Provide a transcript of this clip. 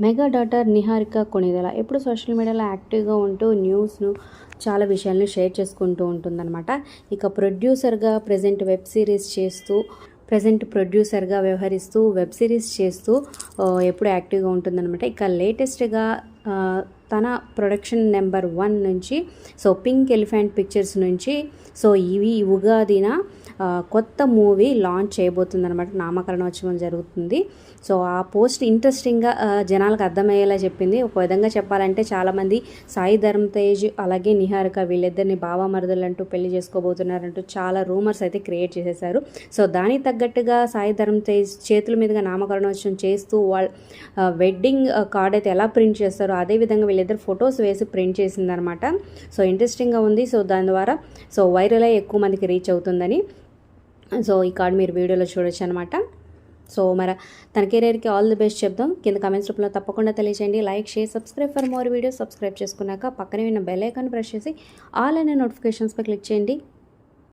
Mega daughter Niharika Konidela ఎప్పుడు social మీడియాలో యాక్టివ్గా ఉంటూ న్యూస్ను చాలా విషయాలను షేర్ చేసుకుంటూ ఉంటుందన్నమాట. ఇక ప్రొడ్యూసర్గా ప్రజెంట్ ప్రొడ్యూసర్గా వ్యవహరిస్తూ వెబ్ సిరీస్ చేస్తూ ఎప్పుడు యాక్టివ్గా ఉంటుందన్నమాట. ఇక లేటెస్ట్గా తన ప్రొడక్షన్ నెంబర్ 1 నుంచి పింక్ ఎలిఫెంట్ పిక్చర్స్ నుంచి ఈ ఉగాదిన కొత్త మూవీ లాంచ్ చేయబోతుందన్నమాట. నామకరణోత్సవం జరుగుతుంది. ఆ పోస్ట్ ఇంట్రెస్టింగ్గా జనాలకు అర్థమయ్యేలా చెప్పింది. ఒక విధంగా చెప్పాలంటే చాలామంది సాయి ధరమ్ తేజ్ అలాగే నిహారిక వీళ్ళిద్దరిని బావమరుదులంటూ పెళ్లి చేసుకోబోతున్నారంటూ చాలా రూమర్స్ అయితే క్రియేట్ చేసేసారు. దానికి తగ్గట్టుగా సాయి ధరమ్ తేజ్ చేతుల మీదుగా నామకరణోత్సవం చేస్తూ వాళ్ళ వెడ్డింగ్ కార్డ్ అయితే ఎలా ప్రింట్ చేస్తారో అదేవిధంగా వీళ్ళిద్దరు ఫొటోస్ వేసి ప్రింట్ చేసిందనమాట. ఇంట్రెస్టింగ్గా ఉంది. దాని ద్వారా వైరల్ అయ్యి ఎక్కువ మందికి రీచ్ అవుతుందని ఈ కార్డ్ మీరు వీడియోలో చూడొచ్చు అనమాట. మరి తన కెరీర్కి ఆల్ ది బెస్ట్ చెప్దాం. కింద కామెంట్స్ రూపంలో తప్పకుండా తెలియజేయండి. Like, share, subscribe for more videos. Subscribe చేసుకున్నాక పక్కనే ఉన్న బెల్ ఐకాన్ ప్రెస్ చేసి ఆల్ అనే నోటిఫికేషన్స్పై క్లిక్ చేయండి.